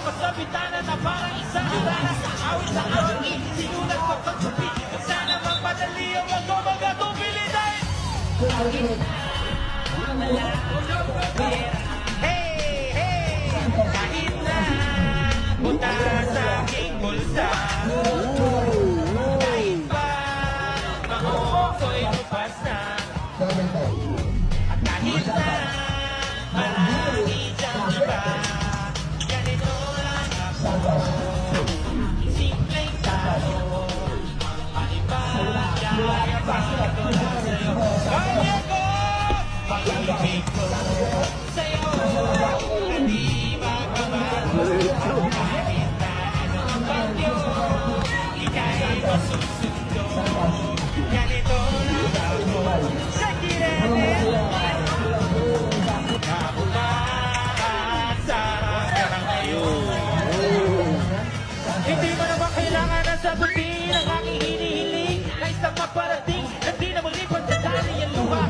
sa bitana na parang isang bitana. Awit na awit, sinulat ko pagsabi. Sana magpadali ang mga magatubili dahil. Hey, hey, kahit na punta sa aking bulsa. Kahit pa maong ko'y lupas na. At kahit na marami diyang iba, ganito lang ako. Simpleng tao, ang iba kaya bakit ko lang sa'yo. Kaya ko, pag-ibig ko sa'yo, hindi magbabago. Kahit na anong bagyo, ika'y masusundo. Ganito lang ako sa kirete. Hindi mo naman kailangan na sagutin ang aking hinihiling. Nais na magparating, hindi na muli pagdadali ang luha.